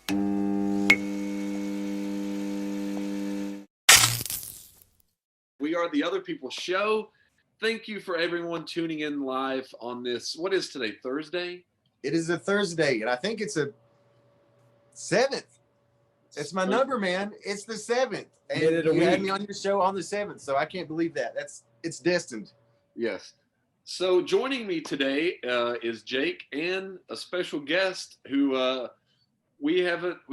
We are the Other People Show. Thank you for everyone tuning in live on this. What is today? Thursday? It is a Thursday, and I think it's a 7th. It's my number, man. It's the 7th. And you had me on your show on the 7th, so I can't believe that. It's destined. Yes. So joining me today is Jake and a special guest who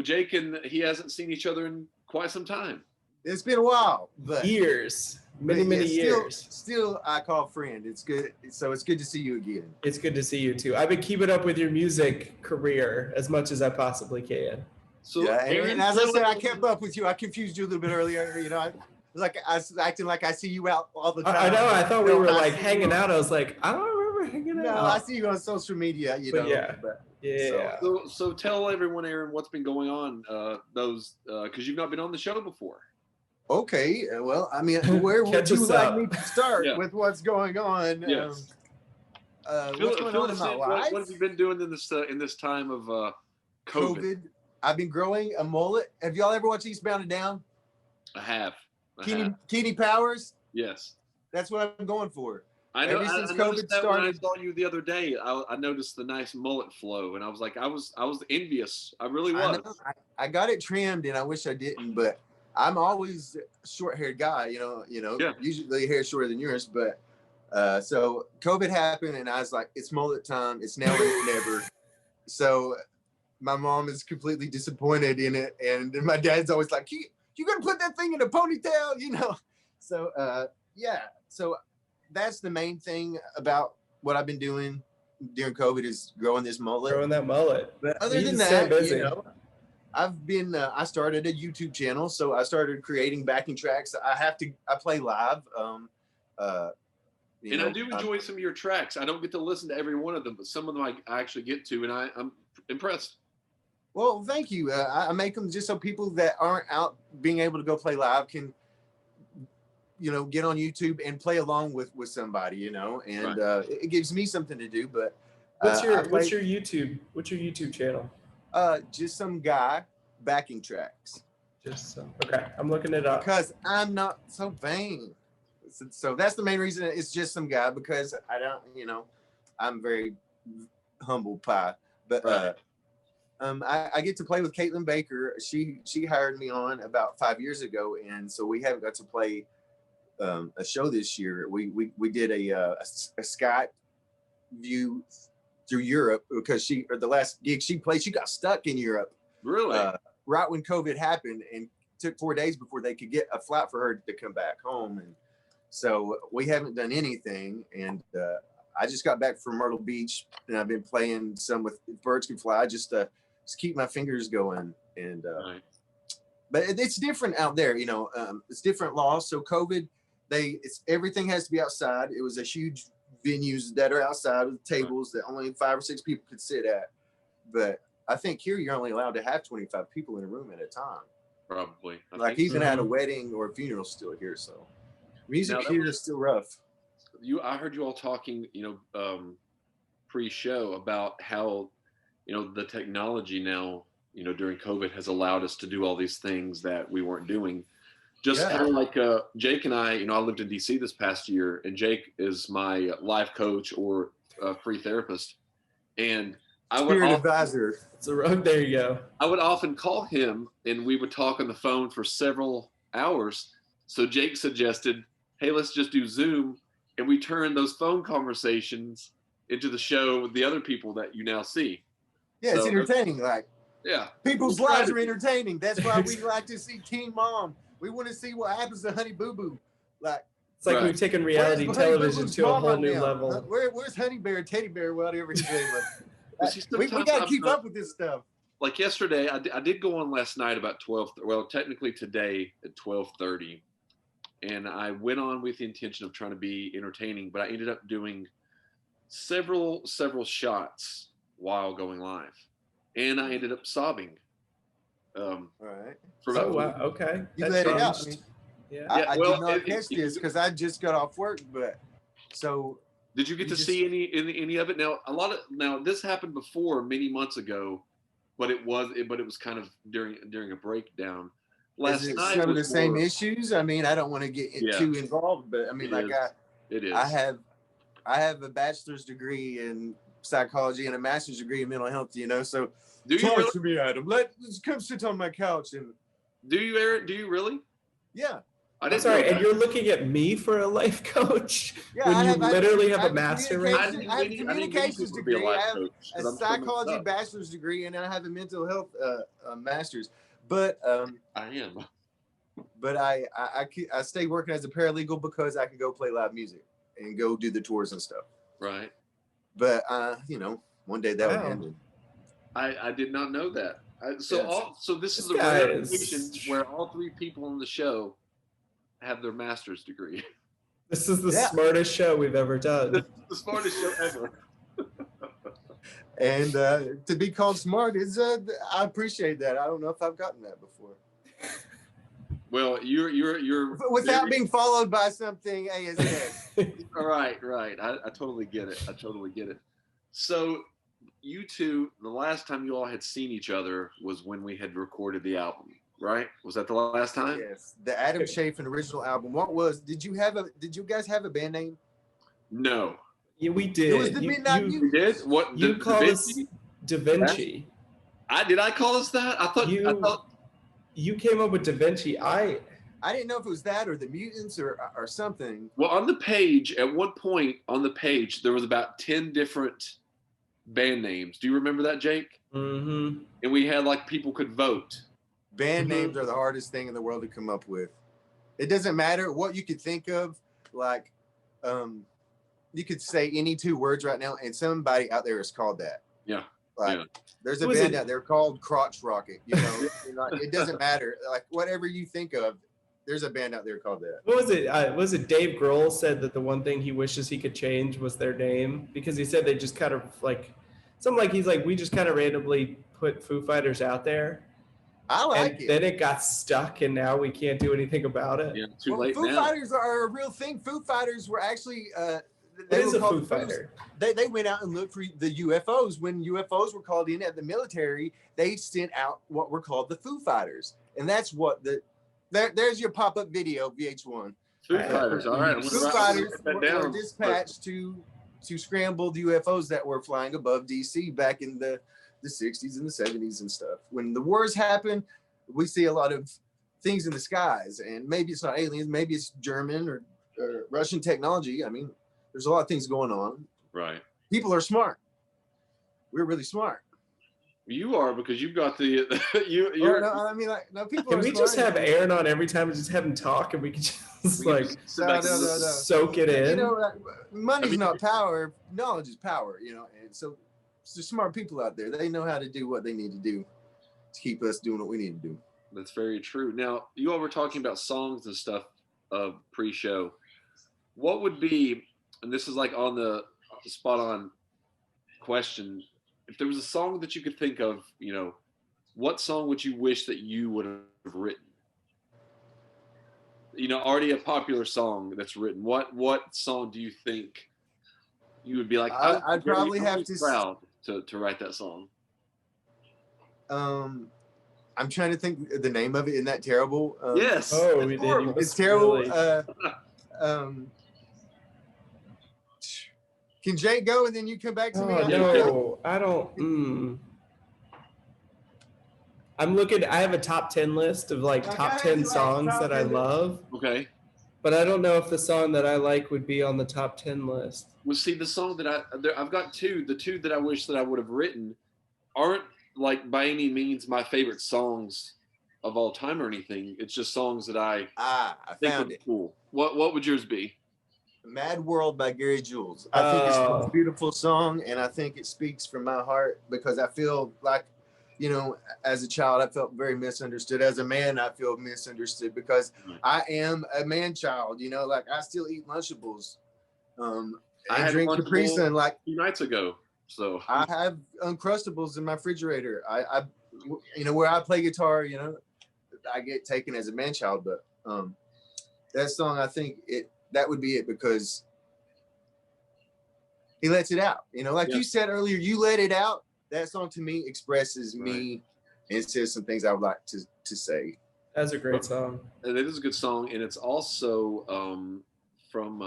Jake and he hasn't seen each other in quite some time. It's been a while, but years, many years. Still, I call friend. It's good. So it's good to see you again. It's good to see you too. I've been keeping up with your music career as much as I possibly can. So, yeah, and as I said, I kept up with you. I confused you a little bit earlier. You know, I was acting like I see you out all the time. I know. I thought we were like hanging out. I was like, I don't remember hanging out. No, I see you on social media. You know. Yeah. So tell everyone, Aaron, what's been going on. Because you've not been on the show before. Okay, well, I mean, where would you like me to start with what's going on? Yes. What's going on in my life? What have you been doing in this time of COVID? I've been growing a mullet. Have y'all ever watched Eastbound and Down? I have. Kenny Powers? Yes. That's what I'm going for. I know. Ever since COVID started. When I saw you the other day, I noticed the nice mullet flow, and I was like, I was envious. I really was. I got it trimmed, and I wish I didn't, but I'm always a short-haired guy, you know, usually hair shorter than yours, but so COVID happened and I was like, it's mullet time. It's now or never. So my mom is completely disappointed in it. And my dad's always like, you gonna put that thing in a ponytail, you know? So, so that's the main thing about what I've been doing during COVID is growing this mullet. Growing that mullet. But other than that, you know, I've been, I started a YouTube channel, so I started creating backing tracks. I play live. I do enjoy some of your tracks. I don't get to listen to every one of them, but some of them I actually get to, and I'm impressed. Well, thank you. I make them just so people that aren't out being able to go play live can, you know, get on YouTube and play along with somebody, you know, and right. It gives me something to do. But what's your YouTube channel? Just some guy backing tracks. Okay, I'm looking it up because I'm not so vain. So that's the main reason. It's just some guy because I don't, you know, I'm very humble pie. But right. I get to play with Caitlin Baker. She hired me on about 5 years ago, and so we haven't got to play a show this year. We did a Skype view through Europe because the last gig she played, she got stuck in Europe. Really? Right when COVID happened, and took 4 days before they could get a flight for her to come back home. And so we haven't done anything. And I just got back from Myrtle Beach, and I've been playing some with Birds Can Fly just to keep my fingers going. And right. But it's different out there, you know. It's different laws. So COVID, everything has to be outside. It was a huge venues that are outside with tables that only 5 or 6 people could sit at. But I think here you're only allowed to have 25 people in a room at a time. Probably. Like even at a wedding or a funeral still here. So music here is still rough. I heard you all talking, you know, pre-show about how, you know, the technology now, you know, during COVID has allowed us to do all these things that we weren't doing. Just kind of like Jake and I, you know, I lived in DC this past year, and Jake is my life coach or free therapist. And I would advisor. There you go. I would often call him, and we would talk on the phone for several hours. So Jake suggested, hey, let's just do Zoom. And we turned those phone conversations into the show with the other people that you now see. Yeah, it's entertaining. People's lives are entertaining. That's why we like to see Teen Mom. We want to see what happens to Honey Boo Boo. It's like we've taken reality television to a whole new level. Where's Honey Bear, Teddy Bear, whatever his name was? We got to keep up with this stuff. Like yesterday, I did go on last night about 12. Well, technically today at 12:30, and I went on with the intention of trying to be entertaining, but I ended up doing several shots while going live, and I ended up sobbing. All right. Okay. You let it out. I did not catch this because I just got off work, but so. Did you get to see any of it? Now, this happened before many months ago but it was kind of during a breakdown. Is Last it night some of was the same more. issues? I mean, I don't want to get Yeah, too involved, but I mean, it like is. It is. I have a bachelor's degree in psychology and a master's degree in mental health. So Do you really? to me, Adam. Let's come sit on my couch and Do you, Eric? Do you really? yeah. I I'm didn't sorry, know and that. you're looking at me for a life coach Yeah, when I you have, literally have I a master right communication- now? I have a I didn't need communications people to be a degree. life I have coach, a 'cause I'm so messed psychology up. bachelor's degree, and I have a mental health master's. But I am. I stay working as a paralegal because I can go play live music and go do the tours and stuff. Right. But one day that would Wow. end. I did not know that. So this This is a guy rare is- occasion where all three people on the show have their master's degree. This is the Yeah. smartest show we've ever done. The smartest show ever. And to be called smart is I appreciate that. I don't know if I've gotten that before. Well, you're Without very- being followed by something ASS. right. I totally get it. So you two, the last time you all had seen each other was when we had recorded the album, right? Was that the last time? Yes, the Adam Chafin original album. Did you guys have a band name? No. Yeah, we did. It was the Midnight you, We did? What? you Da called us Vinci? Da Vinci. Did I call us that? I thought You came up with Da Vinci. I didn't know if it was that or the Mutants or something. well, on the page, at one point on the page, there was about 10 different band names. Do you remember that, Jake? Mm-hmm. And we had people could vote. Band Mhm. names are the hardest thing in the world to come up with. It doesn't matter what you could think of. You could say any two words right now, and somebody out there is called that. Yeah. There's a Who is band it? out there called Crotch Rocket. It doesn't matter. Whatever you think of, there's a band out there called that. What was it? Was it Dave Grohl said that the one thing he wishes he could change was their name, because he said they just kind of we just kind of randomly put Foo Fighters out there. I like And it. then it got stuck, and now we can't do anything about it. Yeah, too late Foo now. Fighters are a real thing. Foo Fighters were actually It is a Foo Fighter. They went out and looked for the UFOs. When UFOs were called in at the military, they sent out what were called the Foo Fighters, and that's what there's your pop-up video, VH1. Foo Fighters. All right. Foo Fighters that were down. dispatched to scramble the UFOs that were flying above DC back in the 60s and the 70s and stuff. When the wars happened, we see a lot of things in the skies, and maybe it's not aliens, maybe it's German or Russian technology. I mean, there's a lot of things going on. Right. People are smart. We're really smart. You are, because you've got the People Can are we smart. just have Aaron on every time and just have him talk, and we can just we can just sit back and No. listen. soak it in? Money's not power. Knowledge is power. And so there's smart people out there. They know how to do what they need to do to keep us doing what we need to do. That's very true. Now, you all were talking about songs and stuff pre-show. What would be, and this is on the spot on question, if there was a song that you could think of, what song would you wish that you would have written? Already a popular song that's written. What song do you think you would be like? I'd probably have to proud to write that song. I'm trying to think the name of it. Isn't that terrible? Yes. Oh, it's we did. horrible. It's terrible. Really- Can Jake go and then you come back to me? Oh, no, I don't. I'm looking. I have a top 10 list of top 10 songs that I love, Okay. but I don't know if the song that I like would be on the top 10 list. Well, see, the song that I've got two. The two that I wish that I would have written aren't by any means my favorite songs of all time or anything. It's just songs that I think found are it. cool. What would yours be? Mad World by Gary Jules. I think it's a beautiful song, and I think it speaks from my heart because I feel like, as a child, I felt very misunderstood. As a man, I feel misunderstood because I am a man child, I still eat Lunchables. I drink Capri Sun 2 nights ago. So I have Uncrustables in my refrigerator. I where I play guitar, I get taken as a man child, but that song, I think that would be it because he lets it out. You said earlier, you let it out. that song to me expresses me and says some things I would like to say. That's a great song. And it is a good song, and it's also from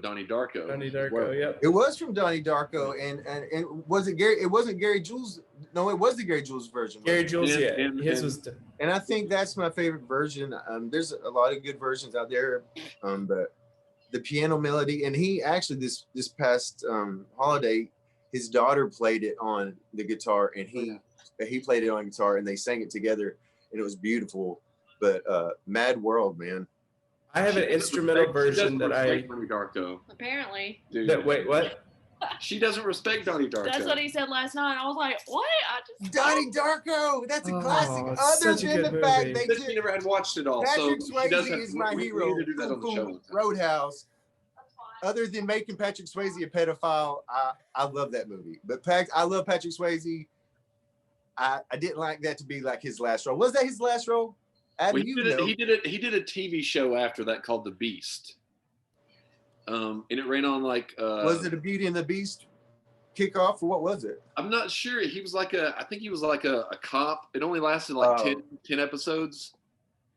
Donnie Darko. Donnie Darko, well. yep. It was from Donnie Darko, and was it Gary? It wasn't Gary Jules. No, it was the Gary Jules version. Gary Jules, his was. And I think that's my favorite version. There's a lot of good versions out there, but the piano melody, and he actually this past holiday, his daughter played it on the guitar, and he played it on guitar, and they sang it together, and it was beautiful. But Mad World, man. I have an instrumental version that Donnie Darko. Apparently. Dude. Wait, what? She doesn't respect Donnie Darko. That's what he said last night. I was like, what? Donnie Darko. That's a classic. Such Other a than good the fact movie. they She never had watched it all. Patrick so Swayze is my hero. We need to do that on the show. Roadhouse. Other than making Patrick Swayze a pedophile, I love that movie. But I love Patrick Swayze. I didn't like that to be like his last role. Was that his last role? Adam, He did a TV show after that called The Beast. And it ran on like. Was it a Beauty and the Beast kickoff, or what was it? I'm not sure. I think he was like a cop. It only lasted like 10 episodes.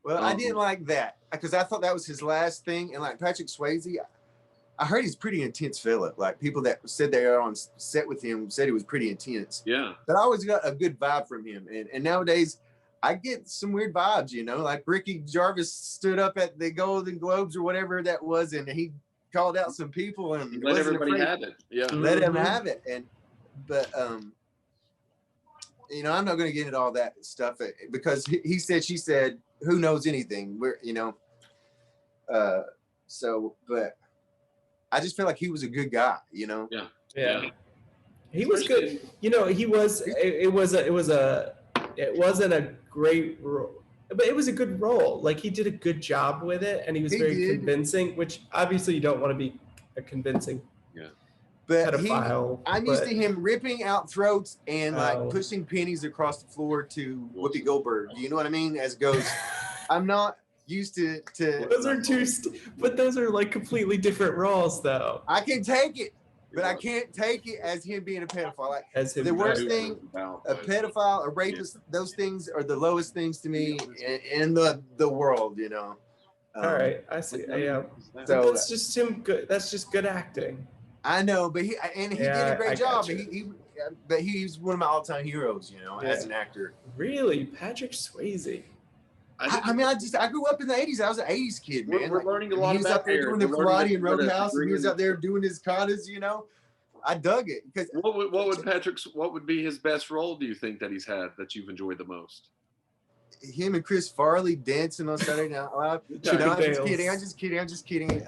Well, I didn't like that because I thought that was his last thing. And like Patrick Swayze, I heard he's pretty intense fella. Like people that said they were on set with him said he was pretty intense. Yeah. But I always got a good vibe from him. And nowadays I get some weird vibes, like Ricky Gervais stood up at the Golden Globes or whatever that was, and he called out some people and let everybody have it. Yeah. Let him have it. But I'm not going to get into all that stuff because he said, she said, who knows anything? But I just feel like he was a good guy, Yeah. He was good. It wasn't a great role, but it was a good role. Like he did a good job with it, and he was very convincing. Which obviously you don't want to be a convincing pedophile. I'm used to him ripping out throats and like pushing pennies across the floor to Whoopi Goldberg. You know what I mean? As Ghost. I'm not used to. Those are but those are like completely different roles, though. I can take it. But I can't take it as him being a pedophile. Like the worst thing, a pedophile, a rapist, those things are the lowest things to me in the world, All right, I see. Yeah. So that's just him. Good. That's just good acting. I know, but he did a great job. But he's one of my all-time heroes, as an actor. Really, Patrick Swayze. I grew up in the 80s. I was an 80s kid, man. We're learning a lot about out there. He was out there doing the karate and Roadhouse, and he was out there doing his katas, I dug it. Because what would be his best role, do you think, that he's had that you've enjoyed the most? Him and Chris Farley dancing on Saturday Night Live. I'm just kidding.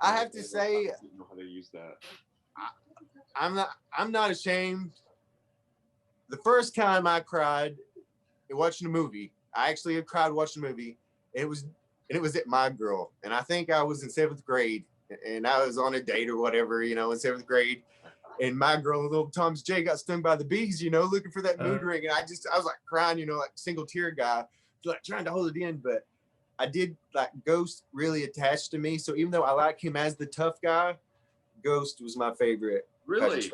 I have to say, I don't know how to use that. I'm not ashamed. The first time I cried watching a movie, I actually had cried watching a movie. It was at My Girl, and I think I was in 7th grade, and I was on a date or whatever, in 7th grade, and My Girl, little Tom's J, got stung by the bees, looking for that mood ring, and I was like crying, like single tear guy, like trying to hold it in, but I did like Ghost really attached to me. So even though I like him as the tough guy, Ghost was my favorite. Really,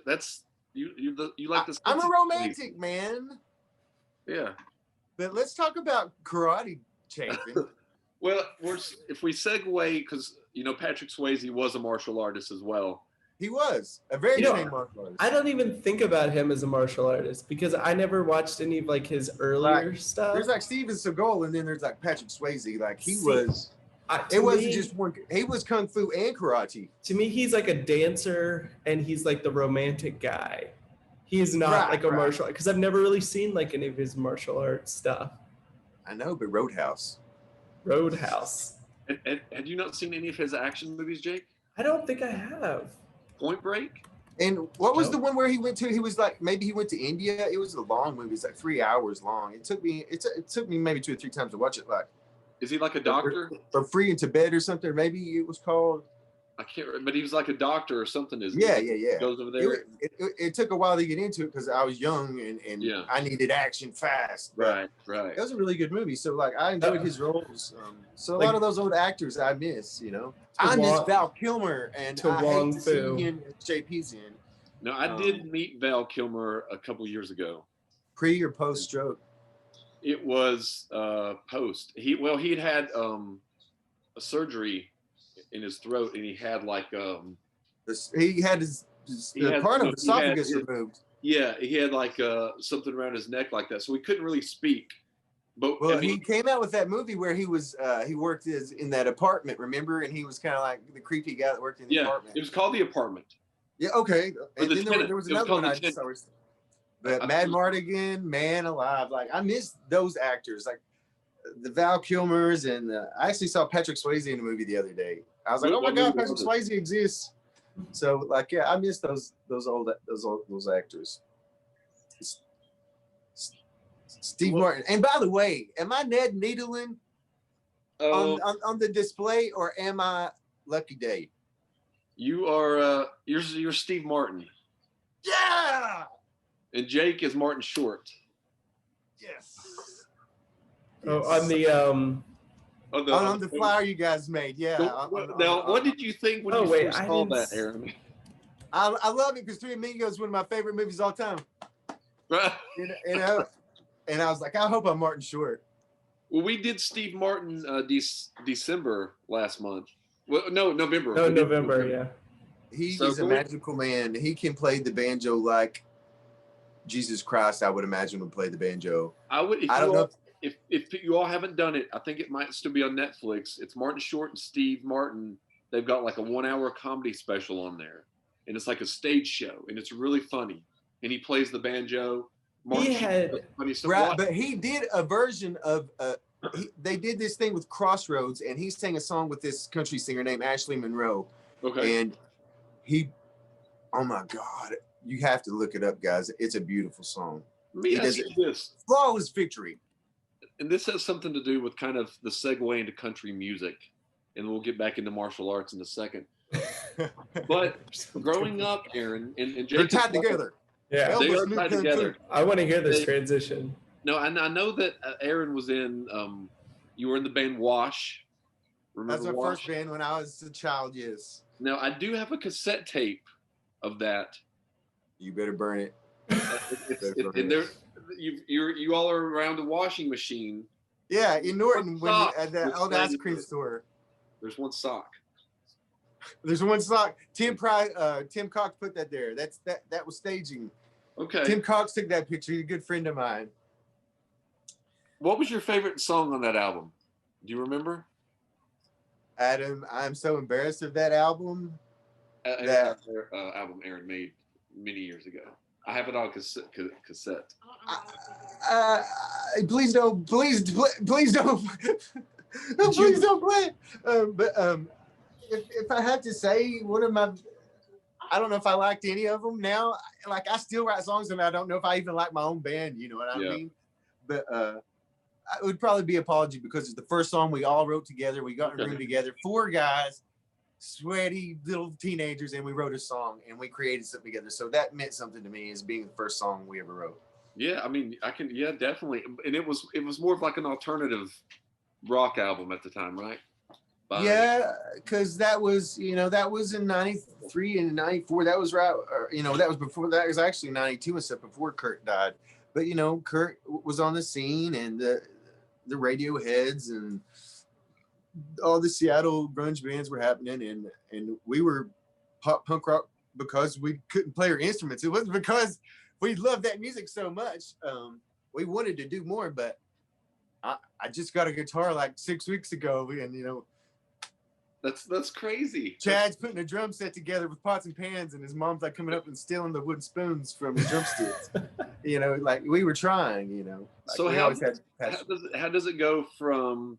that's you like this. I'm a romantic man. Yeah. But let's talk about karate, Chapin. Well, if we segue, because Patrick Swayze was a martial artist as well. He was a very trained martial artist. I don't even think about him as a martial artist because I never watched any of like his earlier stuff. There's like Steven Seagal, and then there's like Patrick Swayze. Like he was. It wasn't just one. He was kung fu and karate. To me, he's like a dancer, and he's like the romantic guy. He's not like a martial, because I've never really seen like any of his martial arts stuff. I know, but Roadhouse. Had you not seen any of his action movies, Jake? I don't think I have. Point Break? And what was the one where he went to? He was like, maybe he went to India. It was a long movie. It's like 3 hours long. It took me maybe 2 or 3 times to watch it. Like, is he like a doctor? Or Free in Tibet or something? Maybe it was called. I can't remember, but he was like a doctor or something. Yeah. He goes over there. It took a while to get into it because I was young and I needed action fast. Right. It was a really good movie. So like I enjoyed his roles. So a lot of those old actors I miss. I miss Val Kilmer and I hate to see him JP's in. No, I did meet Val Kilmer a couple years ago. Pre or post stroke? It was post. He'd had a surgery in his throat, and he had like he had part of his esophagus removed. Yeah, he had like something around his neck like that, so he couldn't really speak. But well, I mean, he came out with that movie where he worked in that apartment, remember? And he was kind of like the creepy guy that worked in the apartment. It was called The Apartment. Yeah, okay. And then there was another one I just saw. But Mad Mardigan, Man Alive, like I miss those actors, like the Val Kilmers, and I actually saw Patrick Swayze in a movie the other day. I was like, oh my God, Patrick Swayze exists. So like, yeah, I miss those actors. Steve Martin. And by the way, am I Ned Needleman on the display, or am I Lucky Day? You are you're Steve Martin. Yeah. And Jake is Martin Short. Yes. Oh, on the flyer you guys made, yeah. What did you think when you first saw that, Aaron? I love it because Three Amigos is one of my favorite movies of all time. you know, and I was like, I hope I'm Martin Short. Well, we did Steve Martin December last month. Well, no, November. No, November, yeah. He's a magical man. He can play the banjo like Jesus Christ, I would imagine, would play the banjo. I don't know. If you all haven't done it, I think it might still be on Netflix. It's Martin Short and Steve Martin. They've got like a 1-hour comedy special on there. And it's like a stage show. And it's really funny. And he plays the banjo. But he did a version of they did this thing with Crossroads, and he sang a song with this country singer named Ashley Monroe. Okay. And oh my God, you have to look it up, guys. It's a beautiful song. He does this. Flawless victory. And this has something to do with kind of the segue into country music. And we'll get back into martial arts in a second. But growing up, Aaron, and Jake, they're tied together. Yeah, they are tied together. I want to hear this transition. No, I know that Aaron was in. You were in the band Wash. Remember That's my Wash? first band when I was a child. Yes. Now I do have a cassette tape of that. You better burn it. And there, you all are around the washing machine. Yeah, in Norton, at the old ice cream store. There's one sock. There's one sock. Tim Cox put that there. That was staging. Okay. Tim Cox took that picture. He's a good friend of mine. What was your favorite song on that album? Do you remember? Adam, I'm so embarrassed of that album. Album Aaron made many years ago. I have it on cassette. Please don't. Please don't. Please don't play it. If I had to say one of my, I don't know if I liked any of them now. Like I still write songs and I don't know if I even like my own band. You know what I mean? But it would probably be Apology because it's the first song we all wrote together. We got in a room together, 4 guys, sweaty little teenagers, and we wrote a song and we created something together. So that meant something to me as being the first song we ever wrote. Yeah, I mean, definitely. And it was more of like an alternative rock album at the time, right? Yeah, because that was in 93 and 94. That was right. That was before. That was actually 92 and stuff before Kurt died. But Kurt was on the scene, and the Radioheads and all the Seattle grunge bands were happening, and we were punk rock because we couldn't play our instruments. It wasn't because we loved that music so much. We wanted to do more, but I just got a guitar like 6 weeks ago, and That's crazy. Chad's putting a drum set together with pots and pans, and his mom's like coming up and stealing the wooden spoons from the drumsticks. Like we were trying. Like so how does it go from,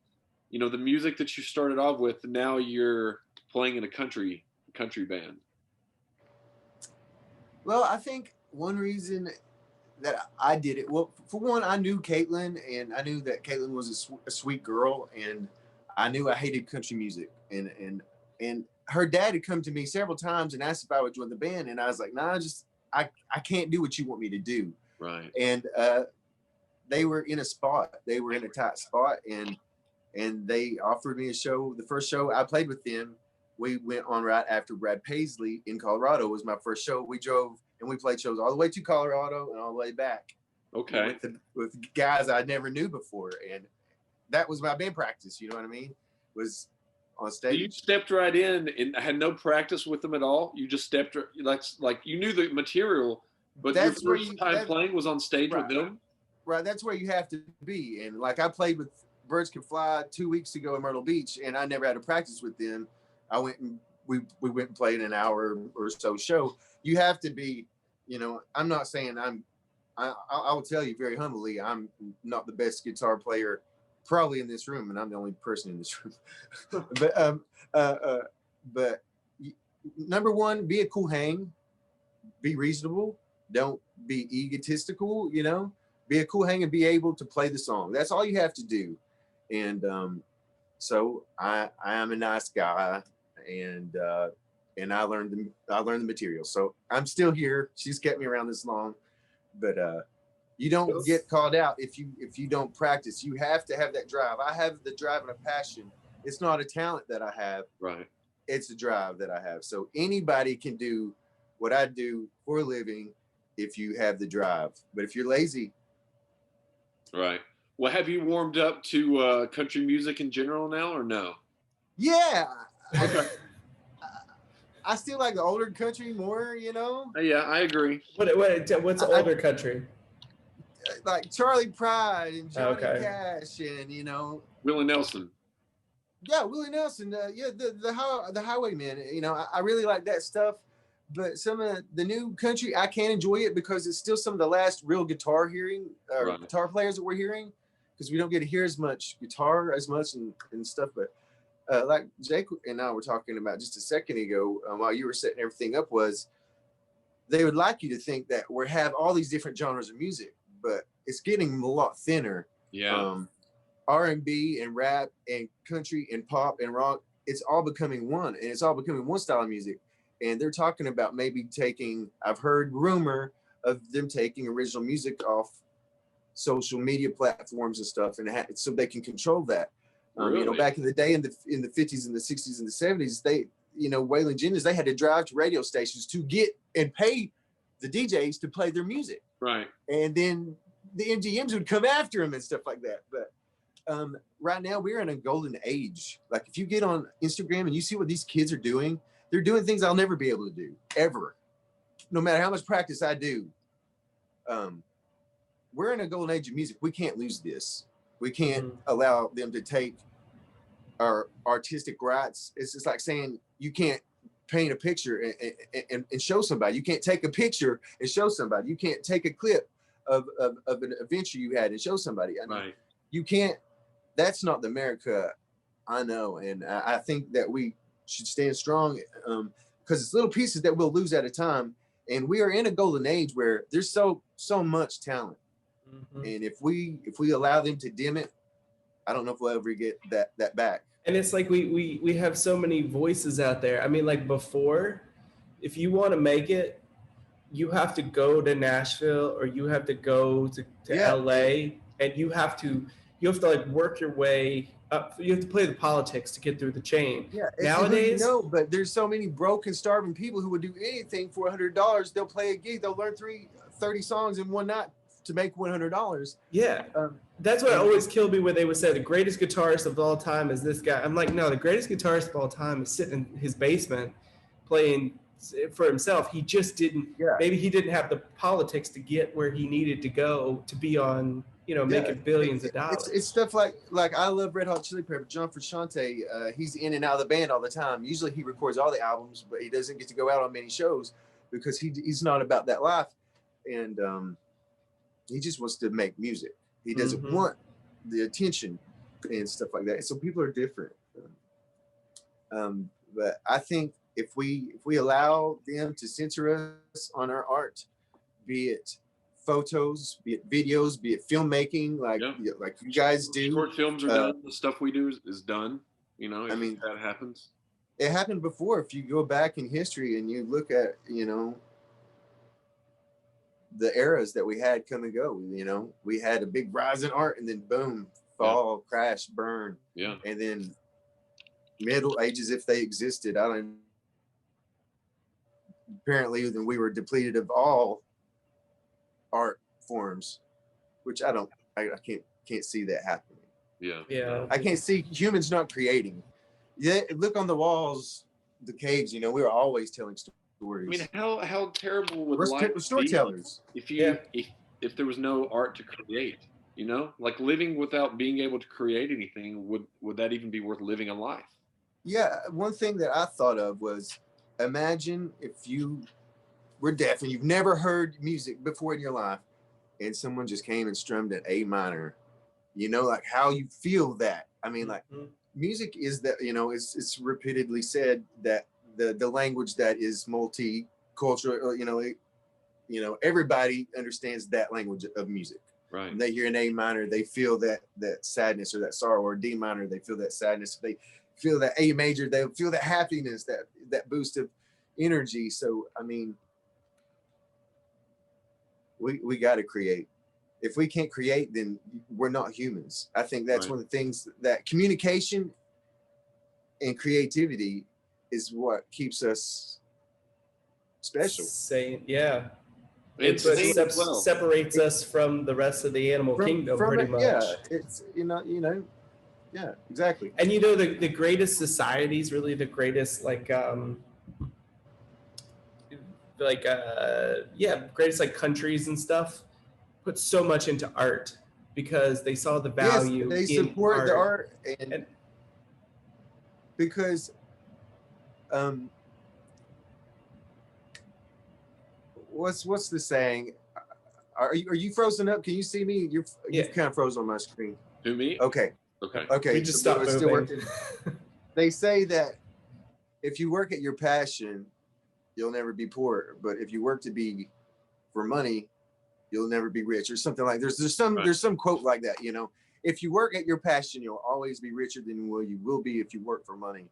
the music that you started off with, now you're playing in a country band? Well, I think one reason that I did it, well, for one, I knew Caitlin, and I knew that Caitlin was a sweet girl, and I knew I hated country music. And her dad had come to me several times and asked if I would join the band, and I was like, nah, I can't do what you want me to do. Right. And they were in a spot. They were in a tight spot, and they offered me a show. The first show I played with them, we went on right after Brad Paisley in Colorado was my first show. We drove and we played shows all the way to Colorado and all the way back. Okay. With guys I never knew before, and that was my band practice. You know what I mean? Was on stage. So you stepped right in and had no practice with them at all. You just stepped like you knew the material, but that's your first time playing was on stage with them. Right. That's where you have to be. And like I played with Birds Can Fly 2 weeks ago in Myrtle Beach, and I never had to practice with them. I went and we went and played an hour or so show. You have to be, you know, I'm not saying I will tell you very humbly, I'm not the best guitar player probably in this room, and I'm the only person in this room. but number one, be a cool hang, be reasonable, don't be egotistical, you know, be a cool hang and be able to play the song. That's all you have to do. And so I am a nice guy, and I learned the material. So I'm still here. She's kept me around this long, but you don't get called out if you don't practice. You have to have that drive. I have the drive and a passion. It's not a talent that I have. Right. It's a drive that I have. So anybody can do what I do for a living if you have the drive. But if you're lazy. Right. Well, have you warmed up to country music in general now, or no? Yeah. Okay. I still like the older country more, you know? Yeah, I agree. What's older country? Like Charlie Pride and Johnny Cash and, you know. Willie Nelson. Yeah, Willie Nelson. Yeah, the Highwaymen. You know, I really like that stuff. But some of the new country, I can't enjoy it because it's still some of the last real guitar guitar players that we're hearing, because we don't get to hear as much guitar and stuff. But like Jake and I were talking about just a second ago, while you were setting everything up, was they would like you to think that we have all these different genres of music, but it's getting a lot thinner. Yeah. R&B and rap and country and pop and rock, it's all becoming one, and it's all becoming one style of music. And they're talking about maybe taking, I've heard rumor of them taking original music off social media platforms and stuff, and so they can control that. Really? You know, back in the day, in the 50s and the 60s and the 70s, they, you know, Waylon Jennings, they had to drive to radio stations to get and pay the DJs to play their music. Right. And then the MGMs would come after them and stuff like that. But right now we're in a golden age. Like if you get on Instagram and you see what these kids are doing, they're doing things I'll never be able to do ever, no matter how much practice I do. We're in a golden age of music. We can't lose this. We can't allow them to take our artistic rights. It's just like saying you can't paint a picture and show somebody. You can't take a picture and show somebody. You can't take a clip of an adventure you had and show somebody. I mean, you can't. That's not the America I know. And I think that we should stand strong, because it's little pieces that we'll lose at a time. And we are in a golden age where there's so much talent. And if we allow them to dim it, I don't know if we'll ever get that back. And it's like we have so many voices out there. I mean, like before, if you want to make it, you have to go to Nashville or you have to go to LA, and you have to like work your way up. You have to play the politics to get through the chain. Yeah, nowadays, no, but there's so many broken, starving people who would do anything for $100. They'll play a gig. They'll learn 30 songs in one night to make $100. Yeah. That's what always killed me when they would say the greatest guitarist of all time is this guy. I'm like, no, the greatest guitarist of all time is sitting in his basement playing for himself. He just didn't, maybe he didn't have the politics to get where he needed to go to be on, you know, making billions of dollars. It's stuff like I love Red Hot Chili Peppers. John Frusciante, he's in and out of the band all the time. Usually he records all the albums, but he doesn't get to go out on many shows because he's not about that life. And he just wants to make music. He doesn't want the attention and stuff like that. So people are different. But I think if we allow them to censor us on our art, be it photos, be it videos, be it filmmaking, like you guys do. Short films are done. The stuff we do is done. You know, I mean, that happens. It happened before. If you go back in history and you look at, you know, the eras that we had come and go, you know, we had a big rise in art and then boom, fall, crash, burn. Yeah. And then Middle Ages, if they existed, I don't apparently then we were depleted of all art forms, which I can't see that happening. Yeah. I can't see humans not creating. Yeah, look on the walls, the caves. We were always telling stories. I mean, how terrible would life be storytellers if there was no art to create? Like living without being able to create anything, would that even be worth living a life? Yeah, one thing that I thought of was, imagine if you were deaf and you've never heard music before in your life, and someone just came and strummed an A minor. Like how you feel that. I mean, like music is that, it's repeatedly said that the language that is multicultural, everybody understands that language of music. Right. When they hear an A minor, they feel that sadness or that sorrow, or D minor, they feel that sadness. If they feel that A major, they feel that happiness, that boost of energy. So, I mean, we got to create. If we can't create, then we're not humans. I think that's one of the things that communication and creativity is what keeps us special. Yeah. It separates us from the rest of the animal kingdom, pretty much. Yeah, it's yeah, exactly. And the greatest societies, really the greatest greatest like countries and stuff, put so much into art because they saw the value. Yes, they support the art and because what's the saying? Are you frozen up? Can you see me? You've kind of frozen on my screen. To me? Okay. We just stopped moving. Still working. They say that if you work at your passion, you'll never be poor. But if you work to be for money, you'll never be rich, or something like. There's some quote like that. If you work at your passion, you'll always be richer than you will be if you work for money.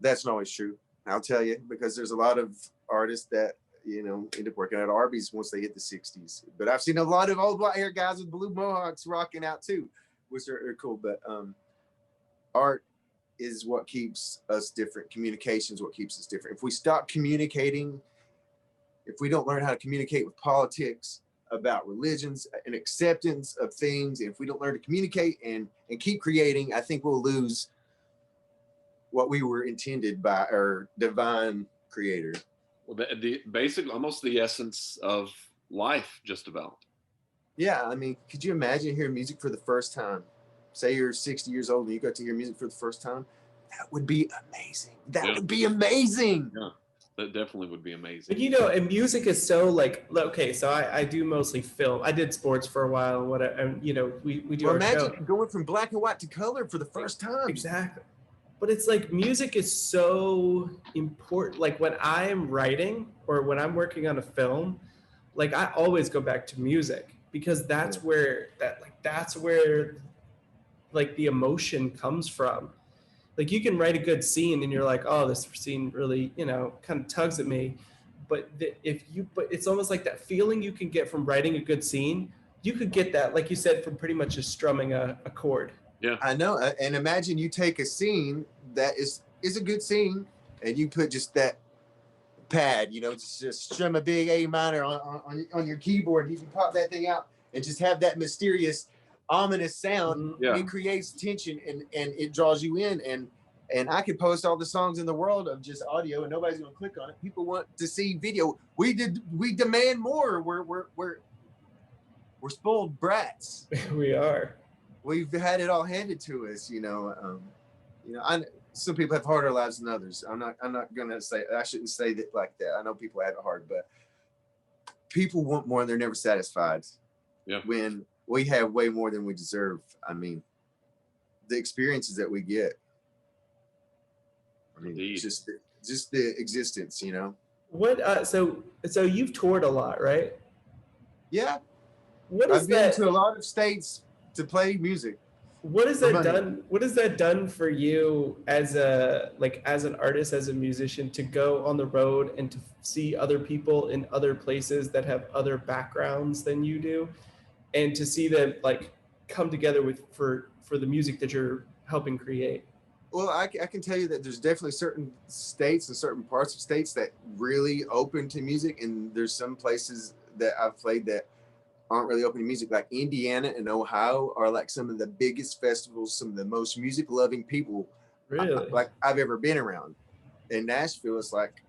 That's not always true. I'll tell you, because there's a lot of artists that end up working at Arby's once they hit the 60s. But I've seen a lot of old black hair guys with blue mohawks rocking out too, which are cool. But art is what keeps us different. Communication is what keeps us different. If we stop communicating, if we don't learn how to communicate with politics, about religions and acceptance of things, if we don't learn to communicate and keep creating, I think we'll lose what we were intended by our divine creator. Well, the basic, almost the essence of life, just about. Yeah, I mean, could you imagine hearing music for the first time? Say you're 60 years old and you got to hear music for the first time. That would be amazing. That would be amazing. Yeah, that definitely would be amazing. But, and music is so okay, so I do mostly film. I did sports for a while and whatever, and we do our show. Imagine going from black and white to color for the first time. Exactly. But it's like music is so important. Like when I'm writing or when I'm working on a film, like I always go back to music because that's where like the emotion comes from. Like you can write a good scene and you're like, oh, this scene really, kind of tugs at me. But but it's almost like that feeling you can get from writing a good scene. You could get that, like you said, from pretty much just strumming a chord. Yeah, I know. And imagine you take a scene that is a good scene, and you put just that pad, just strum a big A minor on your keyboard. You can pop that thing out and just have that mysterious, ominous sound. Yeah. It creates tension and it draws you in. And I could post all the songs in the world of just audio, and nobody's gonna click on it. People want to see video. We demand more. We're spoiled brats. We are. We've had it all handed to us, some people have harder lives than others. I'm not gonna say, I shouldn't say that like that. I know people have it hard, but people want more and they're never satisfied. Yeah. When we have way more than we deserve. I mean, the experiences that we get. I mean, just the existence, What? So you've toured a lot, right? Yeah. I've been to a lot of states to play music. What has that done? What has that done for you as an artist, as a musician, to go on the road and to see other people in other places that have other backgrounds than you do, and to see them come together for the music that you're helping create? Well, I can tell you that there's definitely certain states and certain parts of states that really open to music, and there's some places that I've played that aren't really open to music. Like Indiana and Ohio are like some of the biggest festivals, some of the most music-loving people like I've ever been around. In Nashville, it's like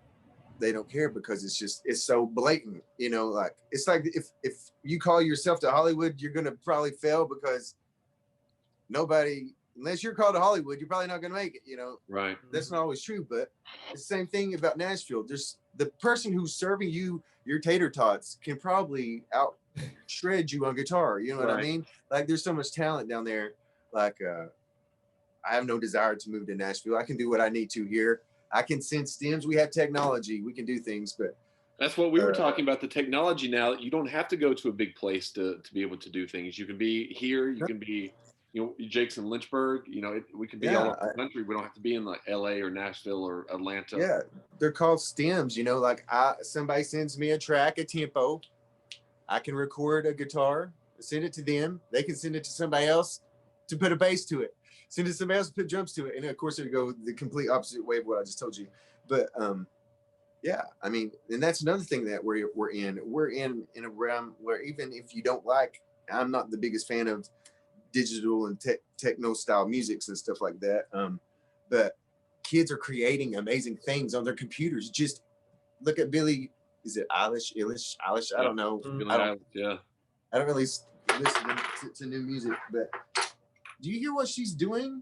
they don't care because it's so blatant, you know. Like it's like if you call yourself to Hollywood, you're gonna probably fail because nobody, unless you're called to Hollywood, you're probably not gonna make it, you know. Right. That's not always true, but it's the same thing about Nashville. There's the person who's serving you your tater tots can probably out shred you on guitar, you know what I mean? Like there's so much talent down there. Like I have no desire to move to Nashville. I can do what I need to here. I can send stems. We have technology. We can do things, but that's what we were talking about, the technology now. You don't have to go to a big place to be able to do things. You can be here. You can be, you know, Jake's in Lynchburg. You know, we can be all over the country. We don't have to be in like LA or Nashville or Atlanta. Yeah, they're called stems. You know, like somebody sends me a track, a tempo. I can record a guitar, send it to them. They can send it to somebody else to put a bass to it. Send it to somebody else to put drums to it. And of course, it would go the complete opposite way of what I just told you. But yeah, I mean, and that's another thing that we're in. We're in a realm where even if you don't like, I'm not the biggest fan of digital and techno style musics and stuff like that. But kids are creating amazing things on their computers. Just look at Billie. Is it Eilish? I don't know. I don't really listen to new music, but do you hear what she's doing?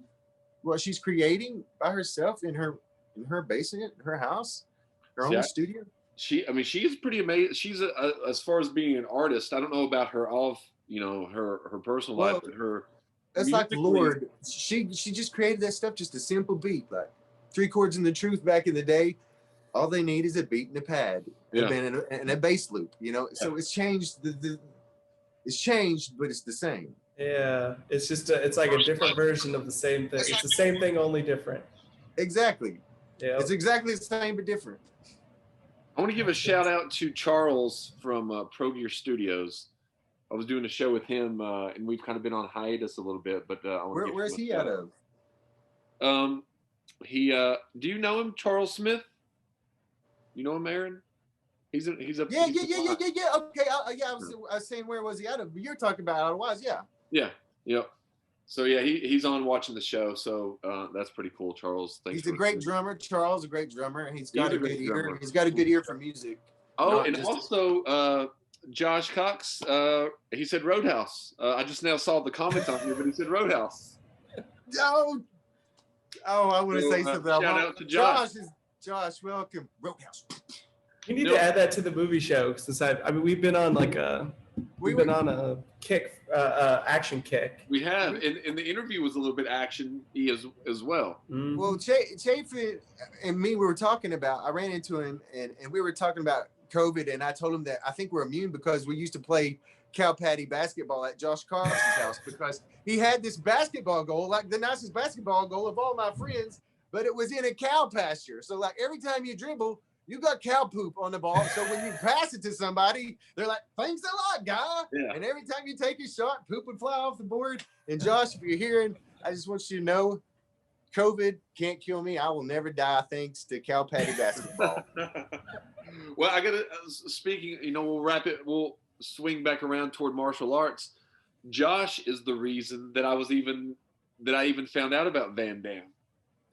What she's creating by herself in her basement, her house, her own studio? She is pretty amazing. She's as far as being an artist, I don't know about her her personal life, but her. That's like Lord. She just created that stuff, just a simple beat, like 3 chords in the truth back in the day. All they need is a beat and a pad, and a bass loop. You know, so it's changed. It's changed, but it's the same. Yeah, it's just it's like a different version of the same thing. It's the same thing, only different. Exactly. Yeah, it's exactly the same but different. I want to give a shout out to Charles from Pro Gear Studios. I was doing a show with him, and we've kind of been on hiatus a little bit. But where's he out of? Do you know him, Charles Smith? You know him, Aaron? He's up. Yeah. Okay, I was saying, where was he out of? You're talking about out of Wise, yeah. Yeah. Yep. So yeah, he's on watching the show. So that's pretty cool, Charles. Thanks. He's a great drummer. Charles, a great drummer. He's got a good ear. He's got a good ear for music. Oh, and also Josh Cox. He said Roadhouse. I just now saw the comment on here, but he said Roadhouse. Oh, I want to say something. Shout out to Josh. Josh, welcome. Roadhouse. You need to add that to the movie show because we've been on like we've been on a kick, action kick. We have, and the interview was a little bit action-y as well. Mm-hmm. Well, Chafin and me, we were talking about. I ran into him, and we were talking about COVID, and I told him that I think we're immune because we used to play cow patty basketball at Josh Cox's house because he had this basketball goal, like the nicest basketball goal of all my friends, but it was in a cow pasture. So like every time you dribble, you got cow poop on the ball. So when you pass it to somebody, they're like, thanks a lot, guy. Yeah. And every time you take a shot, poop would fly off the board. And Josh, if you're hearing, I just want you to know, COVID can't kill me. I will never die thanks to cow patty basketball. Well, I got to, speaking, we'll wrap it. We'll swing back around toward martial arts. Josh is the reason that I even found out about Van Damme.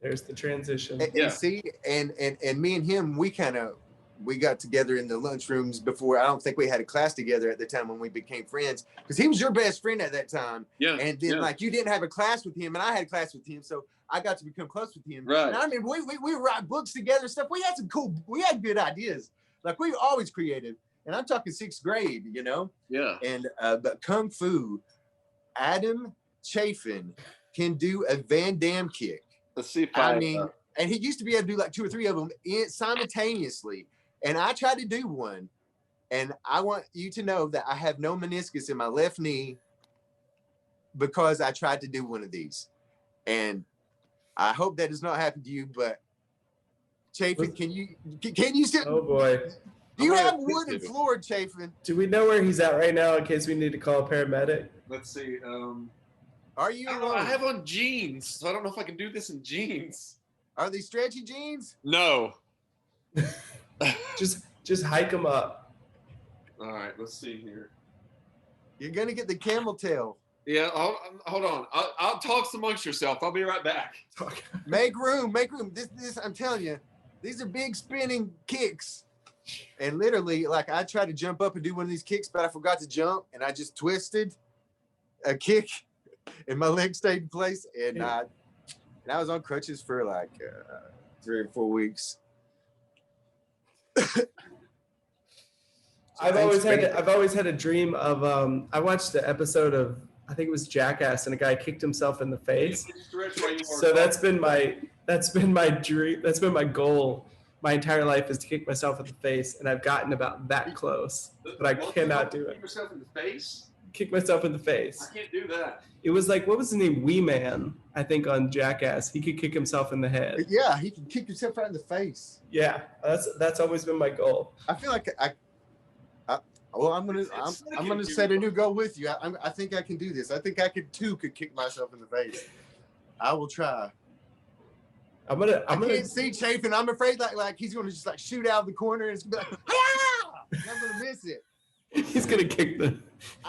There's the transition. And see, and me and him, we got together in the lunchrooms before. I don't think we had a class together at the time when we became friends because he was your best friend at that time. Yeah. And then like you didn't have a class with him, and I had a class with him, so I got to become close with him. Right. And I mean, we write books together and stuff. We had good ideas. Like we were always creative. And I'm talking 6th grade, Yeah. And but Kung Fu, Adam Chafin can do a Van Damme kick. Let's see if and he used to be able to do like 2 or 3 of them simultaneously. And I tried to do one. And I want you to know that I have no meniscus in my left knee because I tried to do one of these. And I hope that does not happen to you. But Chafin, can you still? Oh boy. Do you have wooden floor, Chafin? Do we know where he's at right now in case we need to call a paramedic? Let's see. Are you alone? I have on jeans, so I don't know if I can do this in jeans. Are they stretchy jeans? No. Just hike them up. All right, let's see here. You're gonna get the camel tail. Yeah, hold on. I'll talk amongst yourself. I'll be right back. Make room. This I'm telling you, these are big spinning kicks. And literally, like I tried to jump up and do one of these kicks, but I forgot to jump, and I just twisted a kick, and my leg stayed in place, and I was on crutches for like 3 or 4 weeks. I've always had a dream of I watched the episode of, I think it was Jackass, and a guy kicked himself in the face. So that's been my dream. That's been my goal. My entire life is to kick myself in the face, and I've gotten about that close, but I cannot do it. Kick yourself in the face? Kick myself in the face. I can't do that. It was like, what was his name? Wee Man, I think, on Jackass. He could kick himself in the head. Yeah, he can kick himself right in the face. Yeah, that's always been my goal. I feel like I'm gonna set a new goal with you. I think I can do this. I think I could kick myself in the face. I will try. I can't see Chafin. I'm afraid like he's gonna just like shoot out of the corner and it's gonna be like, ah! I'm gonna miss it. He's gonna kick the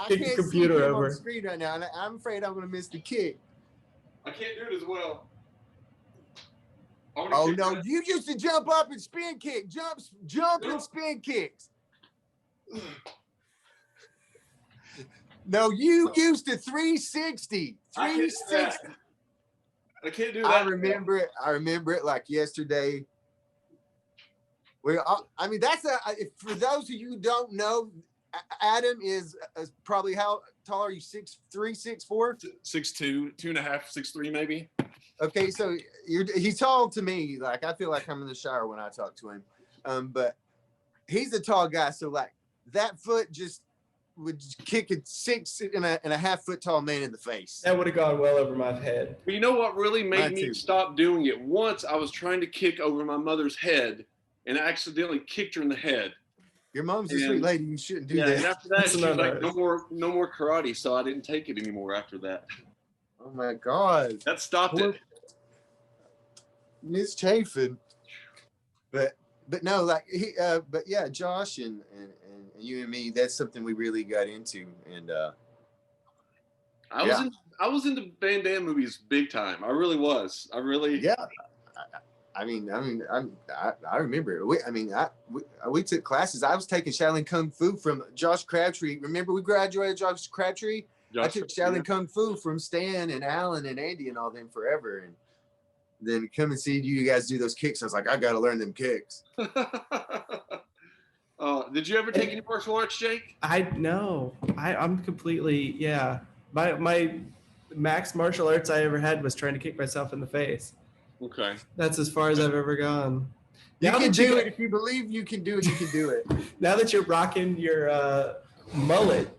computer see him over on the screen right now, and I'm afraid I'm gonna miss the kick. I can't do it as well. Oh no! You used to jump up and spin kick, jump and spin kicks. No, you used to 360. 360. I can't do that. I remember it like yesterday. I mean, for those of you who don't know, Adam is probably, how tall are you? 6'3", 6'4"? 6'2", 2.5", 6'3", maybe. Okay, so he's tall to me. Like I feel like I'm in the shower when I talk to him. But he's a tall guy, so like that foot just would kick a 6.5 foot tall man in the face. That would have gone well over my head. But you know what really made me stop doing it? Once I was trying to kick over my mother's head and I accidentally kicked her in the head. Your mom's a sweet lady. You shouldn't do that. And after that, she was like, no more karate. So I didn't take it anymore after that. Oh my God. That stopped it. Miss Chafin. But no, like but yeah, Josh and you and me, that's something we really got into. And I was into Van Damme movies big time. I really was. Yeah. I remember. We took classes. I was taking Shaolin Kung Fu from Josh Crabtree. Remember, we graduated Josh Crabtree. I took Shaolin Kung Fu from Stan and Alan and Andy and all them forever. And then come and see you guys do those kicks. I was like, I got to learn them kicks. Did you ever take any martial arts, Jake? I'm completely, yeah. My max martial arts I ever had was trying to kick myself in the face. Okay. That's as far as I've ever gone. You can do it. If you believe you can do it, you can do it. Now that you're rocking your mullet,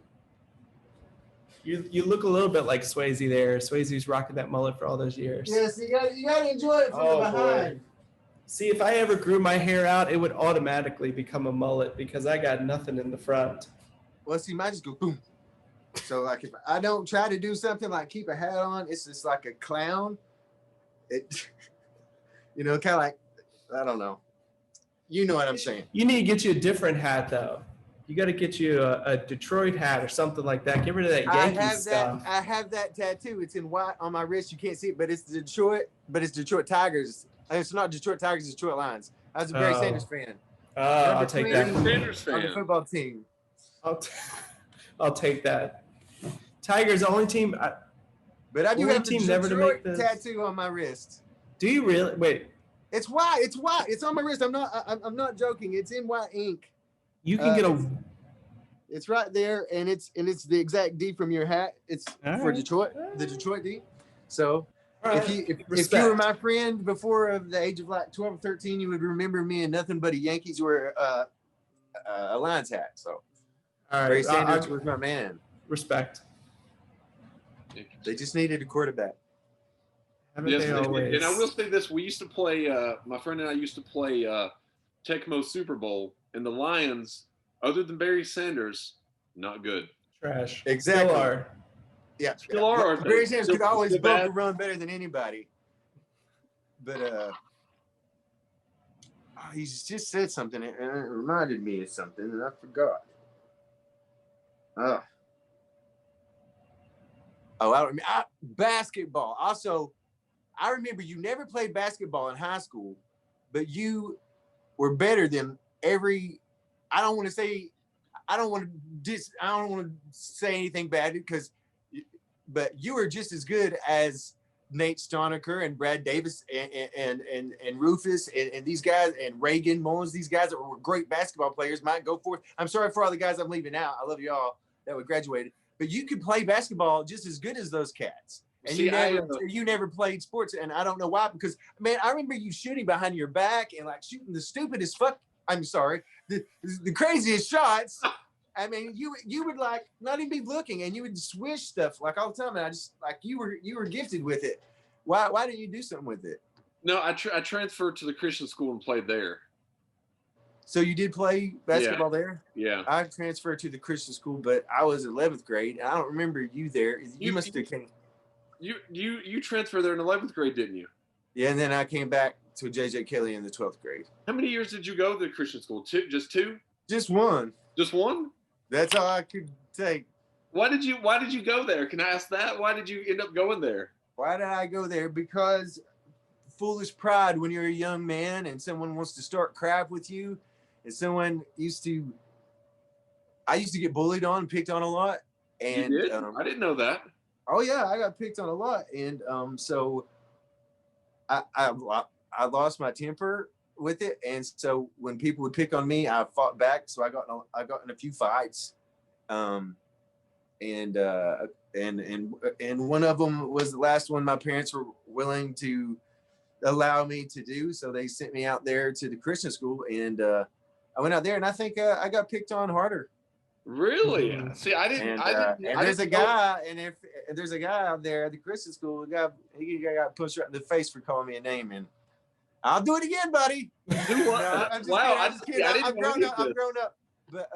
you look a little bit like Swayze there. Swayze's rocking that mullet for all those years. Yes, you gotta enjoy it from the behind. Boy. See, if I ever grew my hair out, it would automatically become a mullet because I got nothing in the front. Well, see, mine just go boom. So like if I don't try to do something like keep a hat on, it's just like a clown. It kind of like, I don't know. You know what I'm saying. You need to get you a different hat, though. You got to get you a Detroit hat or something like that. Get rid of that Yankee stuff. I have that tattoo. It's in white on my wrist. You can't see it, but it's Detroit Tigers. It's not Detroit Tigers, it's Detroit Lions. I was a Barry Sanders fan. I'll take that. Sanders fan. On the football team. I'll take that. Tigers, the only team. But I do have the Detroit tattoo on my wrist. Do you really? Wait. It's white. It's white. It's on my wrist. I'm not joking. It's in white ink. You can get a. It's right there, and it's the exact D from your hat. It's for Detroit, the Detroit D. So if you were my friend before the age of like 12 or 13, you would remember me and nothing but a Yankees or a Lions hat. So Barry Sanders was my man. Respect. They just needed a quarterback. Yes, and I will say this: we used to play. My friend and I used to play Tecmo Super Bowl, and the Lions, other than Barry Sanders, not good. Trash. Exactly. Still are. Yeah, Still are, aren't they? Barry Sanders could always still bump bad? the run better than anybody. But he just said something, and it reminded me of something, and I forgot. Basketball. Also, I remember you never played basketball in high school, but you were better than every. I don't want to say anything bad but you were just as good as Nate Stonecker and Brad Davis and Rufus and these guys and Reagan Mullins. These guys that were great basketball players might go forth. I'm sorry for all the guys I'm leaving out. I love you all that were graduated, but you could play basketball just as good as those cats. And See, you never played sports, and I don't know why. Because man, I remember you shooting behind your back and like shooting the stupidest the craziest shots. I mean, you would like not even be looking, and you would swish stuff like all the time. And I just like you were gifted with it. Why didn't you do something with it? No, I transferred to the Christian school and played there. So you did play basketball there? Yeah. I transferred to the Christian school, but I was 11th grade, and I don't remember you there. You must have came. You transferred there in 11th grade, didn't you? Yeah, and then I came back to JJ Kelly in the 12th grade. How many years did you go to the Christian school? Just two? Just one. Just one? That's all I could take. Why did you go there? Can I ask that? Why did you end up going there? Why did I go there? Because foolish pride when you're a young man and someone wants to start crap with you, and I used to get bullied on and picked on a lot. And you did? I didn't know that. Oh yeah, I got picked on a lot, and so I lost my temper with it, and so when people would pick on me, I fought back. So I got in a few fights, and one of them was the last one my parents were willing to allow me to do. So they sent me out there to the Christian school, and I went out there, and I think I got picked on harder. Really? See, I didn't. There's a guy, and if there's a guy out there at the Christian school, he got pushed right in the face for calling me a name, and I'll do it again, buddy. Do what? No, I'm just Wow, kidding. I've grown up. But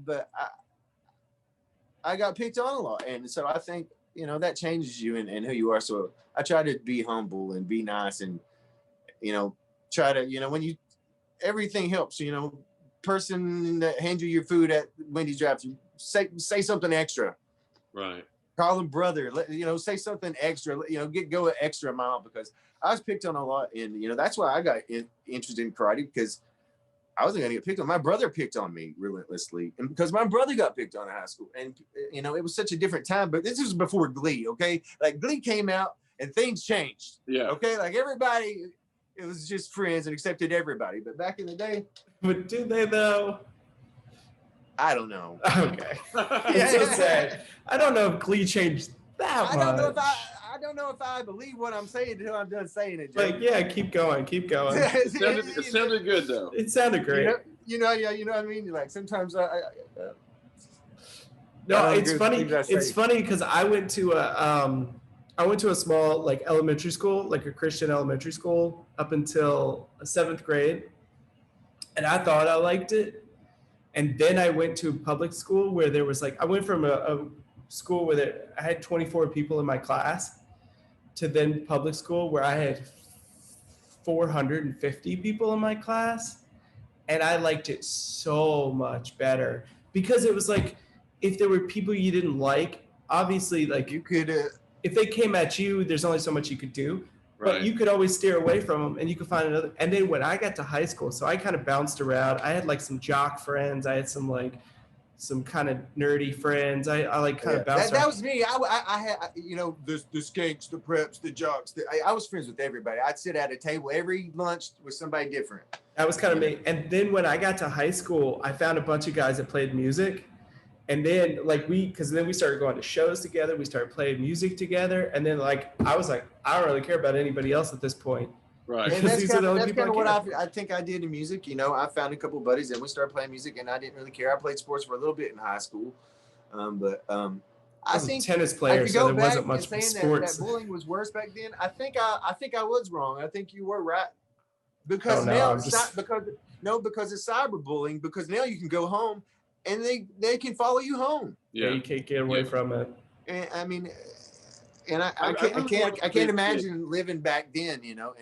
but I got picked on a lot, and so I think that changes you and who you are. So I try to be humble and be nice, and try to when everything helps. Person that hands you your food at Wendy's drive-thru, say something extra. Right. Call them brother. Say something extra. Go an extra mile, because I was picked on a lot, and that's why I got interested in karate, because I wasn't going to get picked on. My brother picked on me relentlessly, and because my brother got picked on in high school, and it was such a different time. But this was before Glee. Okay, like Glee came out and things changed. Yeah. Okay, like everybody. It was just friends and accepted everybody. But back in the day. But do they though? I don't know. Okay. It's so sad. I don't know if Glee changed that much. I don't know if I believe what I'm saying until I'm done saying it, Joe. Like, yeah, keep going. It sounded good though. It sounded great. You know what I mean? Like sometimes No, it's funny. It's funny because I went to a small like elementary school, like a Christian elementary school, up until 7th grade, and I thought I liked it. And then I went to a public school where there was I went from a school where I had 24 people in my class to then public school where I had 450 people in my class, and I liked it so much better because it was like if there were people you didn't like, obviously you could. If they came at you, there's only so much you could do, right. But you could always steer away from them and you could find another. And then when I got to high school, so I kind of bounced around. I had some jock friends. I had some kind of nerdy friends. I bounced around. That was me. I had, the skanks, the preps, the jocks. I was friends with everybody. I'd sit at a table every lunch with somebody different. That was kind of me. And then when I got to high school, I found a bunch of guys that played music. And then because then we started going to shows together, we started playing music together, and then I was like, I don't really care about anybody else at this point. Right. And that's kind of what I think I did in music. I found a couple of buddies and we started playing music, and I didn't really care. I played sports for a little bit in high school, I think a tennis player, so there wasn't much sports. That bullying was worse back then. I think I was wrong. I think you were right, because because it's cyberbullying. Because now you can go home and they can follow you home. Yeah, you can't get away from it. And I mean, and I really wanted I to be a can't kid. imagine living back then, you know,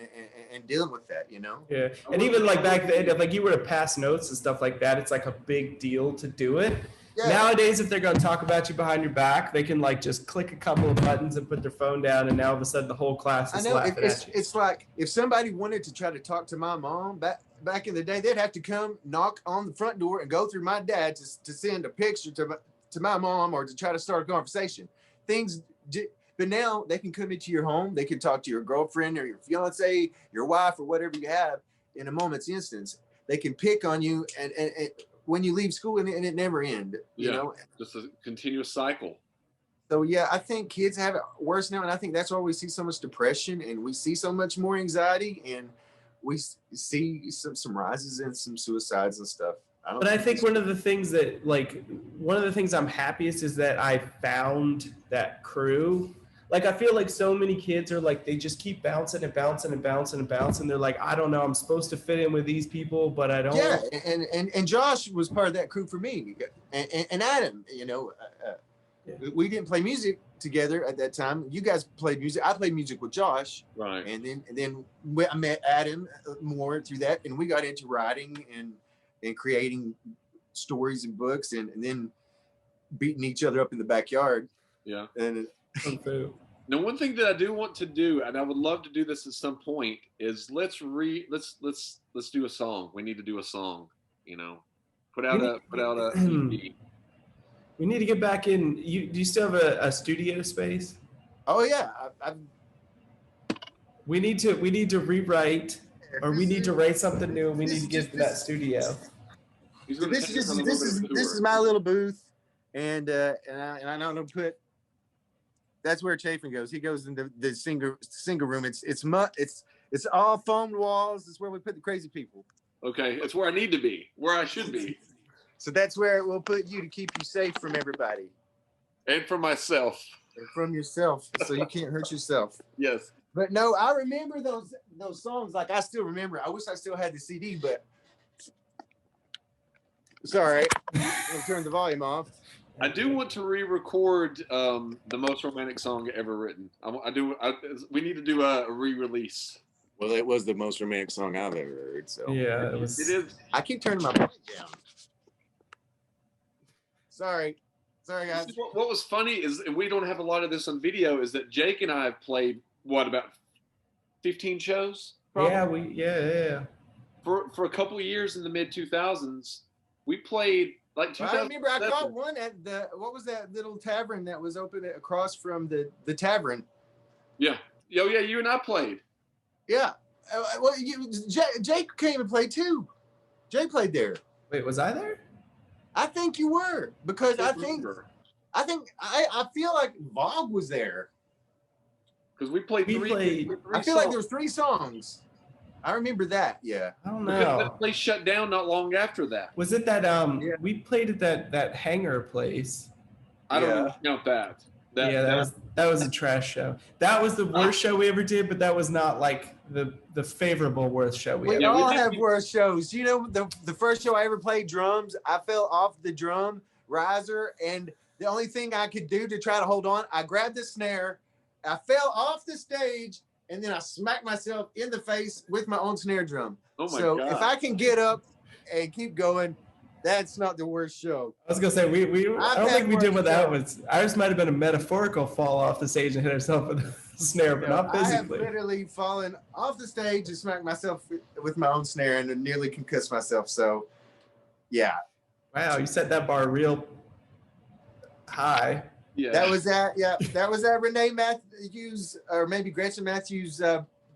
and dealing with that, you know. Yeah, and even like back then, if like you were to pass notes and stuff like that, it's like a big deal to do it. Yeah. Nowadays, if they're going to talk about you behind your back, they can like just click a couple of buttons and put their phone down, and now all of a sudden the whole class I is know laughing at you. it's like if somebody wanted to try to talk to my mom back in the day, they'd have to come knock on the front door and go through my dad to send a picture to my mom or to try to start a conversation. But now they can come into your home. They can talk to your girlfriend or your fiance, your wife, or whatever you have in a moment's instance. They can pick on you and when you leave school and it never ends. You know, just a continuous cycle. So yeah, I think kids have it worse now, and I think that's why we see so much depression and we see so much more anxiety, and we see some rises and some suicides and stuff. But I think one of the things I'm happiest is that I found that crew. Like, I feel like so many kids are like, they just keep bouncing and bouncing and bouncing and bouncing. They're like, I don't know, I'm supposed to fit in with these people, but I don't. Yeah, and Josh was part of that crew for me, and Adam. You know, we didn't play music together at that time. You guys played music. I played music with Josh, right? And then I met Adam more through that, and we got into writing and creating stories and books, and then beating each other up in the backyard. Yeah. And now, one thing that I do want to do, and I would love to do this at some point, is let's do a song. We need to do a song. You know, put out a EP. We need to get back in. Do you still have a studio space? Oh yeah, we need to rewrite, or we need to write something new. We need to get to that studio. This is my little booth, and I don't put. That's where Chafin goes. He goes into the single room. It's all foamed walls. It's where we put the crazy people. Okay, it's where I need to be, where I should be. So that's where we'll put you to keep you safe from everybody. And from myself. And from yourself, so you can't hurt yourself. Yes. But no, I remember those songs. Like, I still remember. I wish I still had the CD, but sorry. I'll turn the volume off. I do want to re-record the most romantic song ever written. We need to do a re-release. Well, it was the most romantic song I've ever heard. So yeah, it is. I keep turning my mic down. Sorry, guys. What was funny is, and we don't have a lot of this on video, is that Jake and I have played about 15 shows. Probably? Yeah. For a couple of years in the mid 2000s, we played. Like I remember I caught one at what was that little tavern that was open across from the tavern? Yeah. Oh, yeah, you and I played. Yeah. Well, Jake came and played too. Jake played there. Wait, was I there? I think you were, because I feel like Vogue was there. Because we played three I feel like there was 3 songs. I remember that, yeah. I don't know. Because that place shut down not long after that. Was it that we played at that hangar place? I don't even count that. That was a trash show. That was the worst show we ever did, but that was not like the favorable worst show we ever did. We all have worst shows. You know, the first show I ever played drums, I fell off the drum riser, and the only thing I could do to try to hold on, I grabbed the snare, I fell off the stage, and then I smacked myself in the face with my own snare drum. Oh my God. If I can get up and keep going, that's not the worst show. I was gonna say I don't think we did what that was. Ours might have been a metaphorical fall off the stage and hit ourselves with a snare, but not physically. I have literally fallen off the stage and smacked myself with my own snare and nearly concussed myself. So, yeah. Wow, you set that bar real high. Yeah. That was that Renee Matthews, or maybe Gretchen Matthews'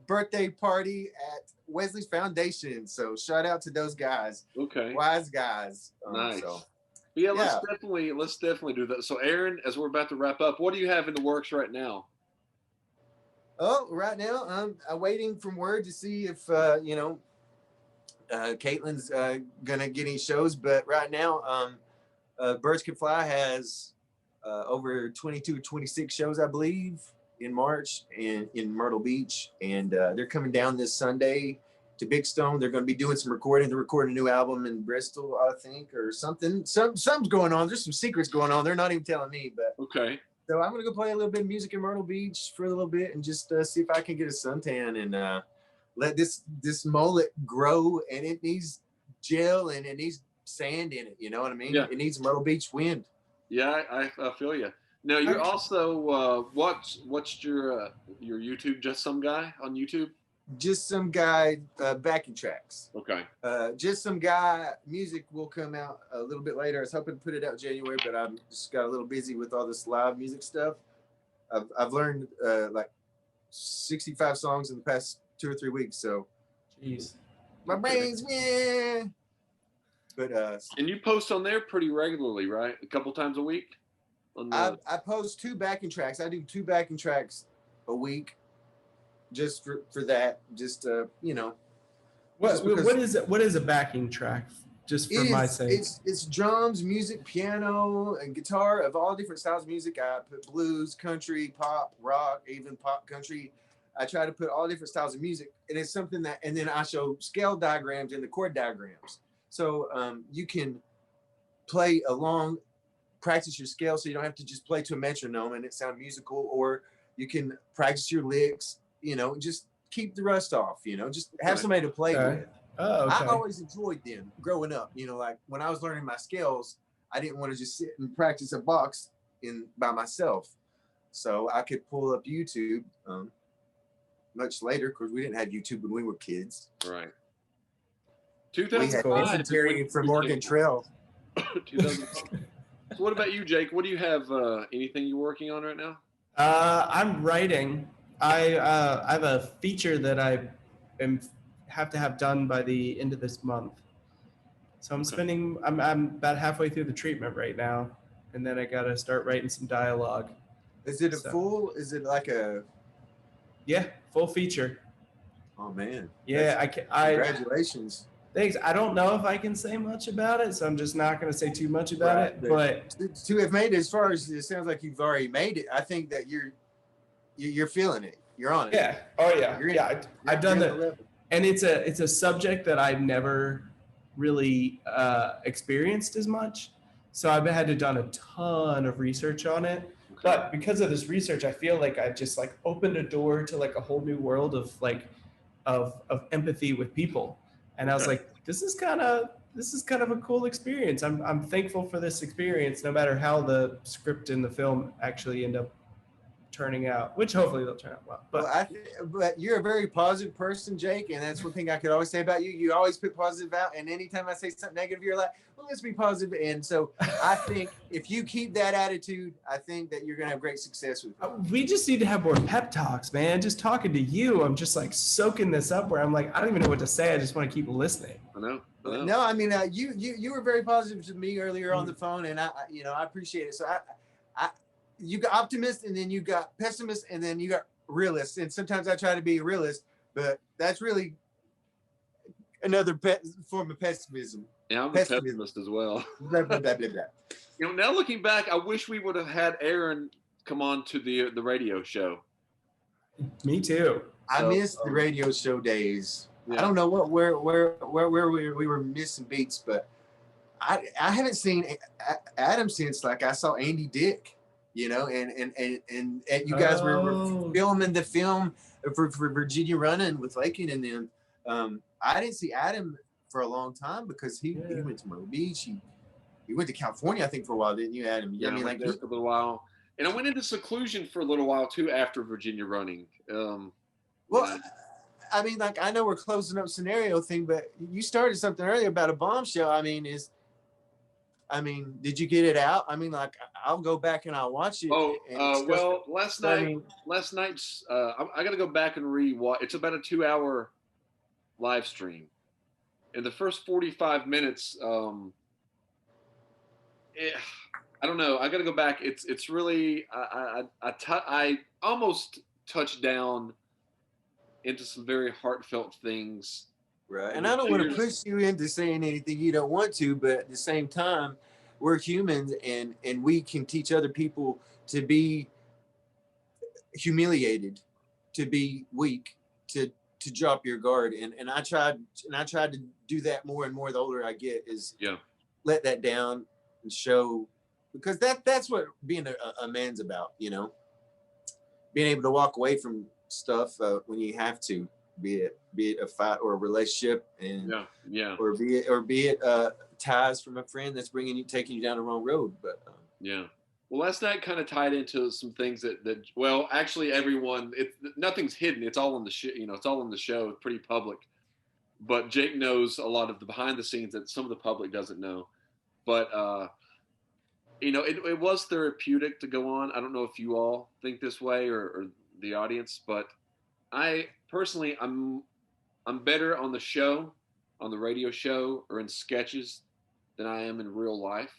birthday party at Wesley's Foundation. So shout out to those guys. Okay. Wise guys. Nice. Yeah, let's definitely do that. So Aaron, as we're about to wrap up, what do you have in the works right now? Oh, right now I'm waiting from word to see if Caitlin's gonna get any shows, but right now Birds Can Fly has over 22 or 26 shows, I believe, in March in Myrtle Beach, and they're coming down this Sunday to Big Stone. They're going to be doing some recording. They're recording a new album in Bristol, I think, or something. Something's going on. There's some secrets going on. They're not even telling me, but okay. So I'm gonna go play a little bit of music in Myrtle Beach for a little bit and just see if I can get a suntan and let this mullet grow. And it needs gel and it needs sand in it. You know what I mean? Yeah. It needs Myrtle Beach wind. Yeah, I feel you. Now you're also what's your YouTube? Just some guy on YouTube? Just some guy backing tracks. Okay. Just some guy music will come out a little bit later. I was hoping to put it out in January, but I'm just got a little busy with all this live music stuff. I've learned like 65 songs in the past 2 or 3 weeks. So, jeez, my brain's But and you post on there pretty regularly, right? A couple times a week. I post 2 backing tracks. I do 2 backing tracks a week, just for that. Just you know. What is a backing track? Just for my sake. It's drums, music, piano, and guitar of all different styles of music. I put blues, country, pop, rock, even pop country. I try to put all different styles of music, and it's something that, and then I show scale diagrams and the chord diagrams. So you can play along, practice your scale, so you don't have to just play to a metronome and it sound musical, or you can practice your licks, you know, just keep the rust off, you know, just have somebody to play with. Oh, okay. I always enjoyed them growing up, you know, like when I was learning my scales, I didn't want to just sit and practice a box by myself. So I could pull up YouTube much later, because we didn't have YouTube when we were kids. Right. We had dysentery from Oregon Trail. 2005. So what about you, Jake? What do you have? Anything you're working on right now? I'm writing. I have a feature that I have to have done by the end of this month. So I'm about halfway through the treatment right now, and then I got to start writing some dialogue. Is it is it like a? Yeah, full feature. Oh man. Yeah, congratulations. Thanks. I don't know if I can say much about it, so I'm just not going to say too much about it. But to have made it, as far as it sounds like you've already made it, I think that you're feeling it. You're on it. Yeah. Oh yeah. I've done that, and it's a subject that I've never really experienced as much. So I've had to done a ton of research on it. Okay. But because of this research, I feel like I just like opened a door to like a whole new world of like of empathy with people. And I was like, this is kind of a cool experience. I'm thankful for this experience, no matter how the script and the film actually end up turning out, which hopefully they'll turn out well. But you're a very positive person, Jake, and that's one thing I could always say about you. You always put positive out, and anytime I say something negative, you're like, well, let's be positive. And so I think if you keep that attitude, I think that you're going to have great success with it. We just need to have more pep talks, man. Just talking to you, I'm just like soaking this up where I'm like, I don't even know what to say. I just want to keep listening. I know. No, I mean, you were very positive to me earlier on the phone, and I appreciate it. So you got optimist, and then you got pessimist, and then you got realist. And sometimes I try to be a realist, but that's really another form of pessimism. Yeah, I'm a pessimist as well. Blah, blah, blah, blah, blah. You know, now looking back, I wish we would have had Aaron come on to the radio show. Me too. I miss the radio show days. Yeah. I don't know where we were missing beats, but I haven't seen Adam since like I saw Andy Dick. You know, and you guys were filming the film for Virginia Running with Lakin and them. I didn't see Adam for a long time because he went to Myrtle Beach. He went to California, I think, for a while, didn't you, Adam? Yeah, I mean, like for a little while, and I went into seclusion for a little while too after Virginia Running. I mean, like I know we're closing up scenario thing, but you started something earlier about a bombshell. I mean, did you get it out? I mean, like, I'll go back and I'll watch it. Well, last night's, I got to go back and re-watch. It's about a 2-hour live stream. In the first 45 minutes, I don't know. I got to go back. It's really, I almost touched down into some very heartfelt things. Right. And I don't want to push you into saying anything you don't want to, but at the same time, we're humans and we can teach other people to be humiliated, to be weak, to drop your guard. And I tried to do that more and more the older I get, is let that down and show because that's what being a man's about, you know, being able to walk away from stuff when you have to, be it a fight or a relationship, and or be it ties from a friend that's taking you down the wrong road. But well, last night kind of tied into some things that well, actually, everyone, nothing's hidden. It's all on the it's all in the show. It's pretty public. But Jake knows a lot of the behind the scenes that some of the public doesn't know. But it was therapeutic to go on. I don't know if you all think this way or the audience, but I personally, I'm better on the show, on the radio show, or in sketches than I am in real life.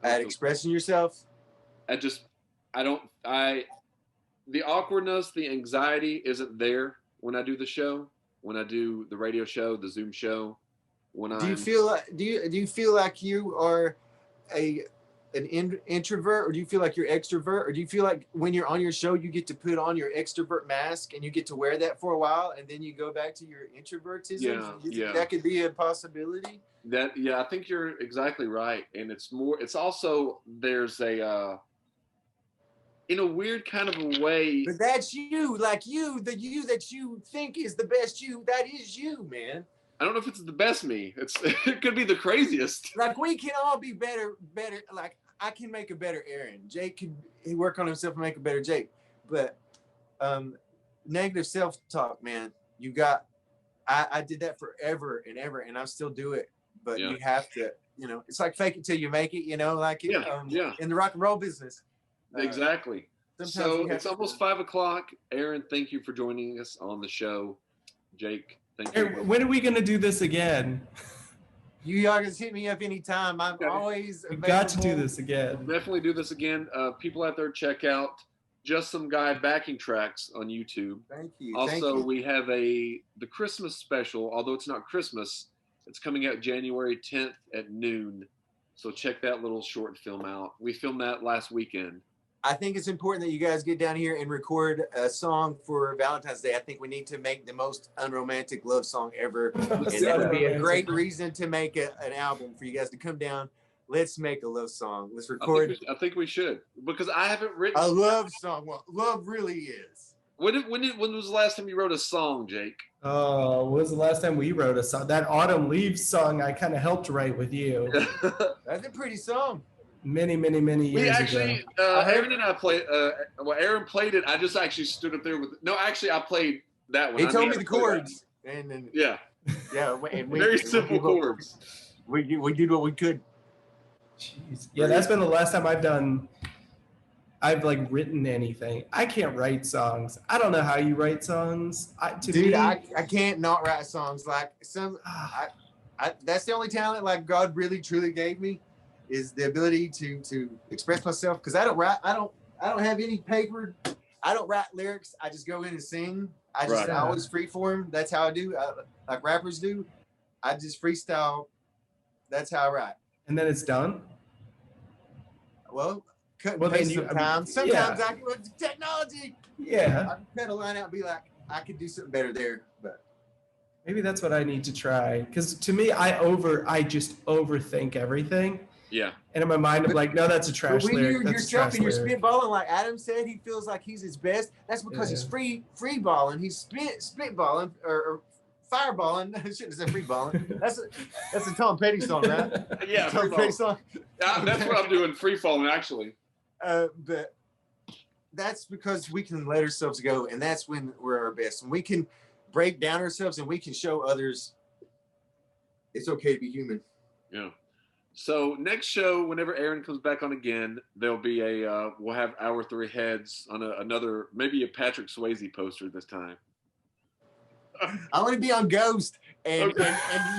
At expressing yourself? The awkwardness, the anxiety isn't there when I do the show, when I do the radio show, the Zoom show. Do you feel like you are an introvert, or do you feel like you're extrovert, or do you feel like when you're on your show you get to put on your extrovert mask and you get to wear that for a while and then you go back to your introvertism? That could be a possibility. I think you're exactly right. And it's also, there's a in a weird kind of a way, but that's you, like the you that you think is the best you, that is you, man. I don't know if it's the best me. It could be the craziest. Like, we can all be better. Like, I can make a better Aaron. Jake can work on himself and make a better Jake. But negative self-talk, man. I did that forever and ever, and I still do it. But you have to, it's like fake it till you make it, like in the rock and roll business. Exactly. So it's almost 5:00. Aaron, thank you for joining us on the show. Jake, thank you. When are we going to do this again? You all just hit me up anytime. I'm always available. We've got to do this again. We'll definitely do this again. People out there, check out Just Some Guy backing tracks on YouTube. Thank you. Also, we have the Christmas special. Although it's not Christmas, it's coming out January 10th at noon. So check that little short film out. We filmed that last weekend. I think it's important that you guys get down here and record a song for Valentine's Day. I think we need to make the most unromantic love song ever. And that would be a great reason to make an album for you guys to come down. Let's make a love song. Let's record. I think we should, because I haven't written a love song. Well, love really is. When was the last time you wrote a song, Jake? Oh, when was the last time we wrote a song? That Autumn Leaves song I kind of helped write with you. That's a pretty song. Many years ago. Aaron and I played. Aaron played it. I just actually stood up there with. No, actually, I played that one. He told me the chords, and then yeah, and very simple chords. We did what we could. Jeez. Yeah, that's been the last time I've like written anything. I can't write songs. I don't know how you write songs. I can't not write songs. Like that's the only talent like God really truly gave me, is the ability to express myself. Because I don't have any paper. I don't write lyrics. I just go in and sing. I always freeform. That's how I do. Like rappers do. I just freestyle. That's how I write. And then it's done. Well, cut and paste sometimes. Sometimes I can with technology. Yeah. I can cut a line out and be like, I could do something better there. But maybe that's what I need to try. Because to me, I just overthink everything. Yeah. And in my mind, I'm like, no, that's a trash lyric. You're spitballing, like Adam said, he feels like he's his best. That's because he's free balling. He's spitballing or fireballing. I shouldn't have said free balling. That's a Tom Petty song, right? Yeah, Tom Petty song. That's what I'm doing, free falling, actually. But that's because we can let ourselves go, and that's when we're our best. And we can break down ourselves, and we can show others it's okay to be human. Yeah. So next show, whenever Aaron comes back on again, there'll be we'll have our three heads on another, maybe a Patrick Swayze poster this time. I want to be on Ghost, and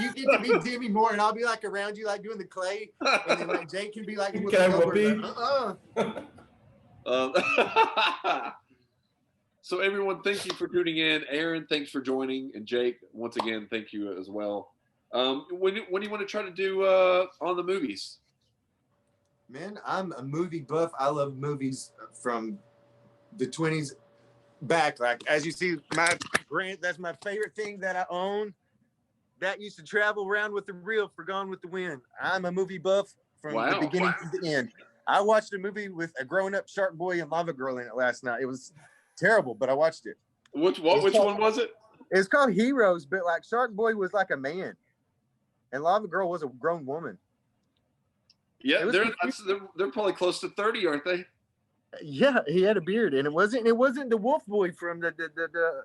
you get to be Demi Moore, and I'll be like around you, like doing the clay, and then like Jake can be like, So everyone, thank you for tuning in. Aaron, thanks for joining, and Jake, once again, thank you as well. When do you want to try to do on the movies? Man, I'm a movie buff. I love movies from the 20s back. Like, as you see, that's my favorite thing that I own. That used to travel around with the reel for Gone with the Wind. I'm a movie buff from the beginning to the end. I watched a movie with a grown-up Shark Boy and Lava Girl in it last night. It was terrible, but I watched it. Which one was it? It's called Heroes, but like Shark Boy was like a man, and Lava Girl was a grown woman. Yeah, they're probably close to 30, aren't they? Yeah, he had a beard, and it wasn't the Wolf Boy from the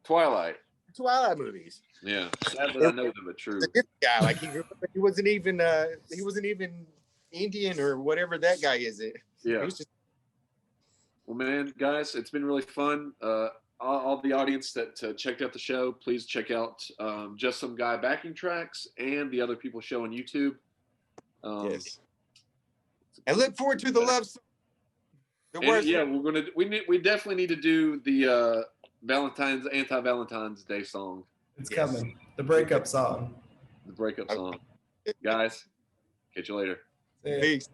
Twilight movies. Yeah, sad that I know them, but true. This guy, like he wasn't even Indian or whatever that guy is. Yeah. He was just... Well, man, guys, it's been really fun. All the audience that checked out the show, please check out Just Some Guy backing tracks and the other people's show on YouTube. Yes. And look forward to the love song. Yeah, we definitely need to do the anti-Valentine's Day song. It's coming. The breakup song. The breakup song. Guys, catch you later. Peace.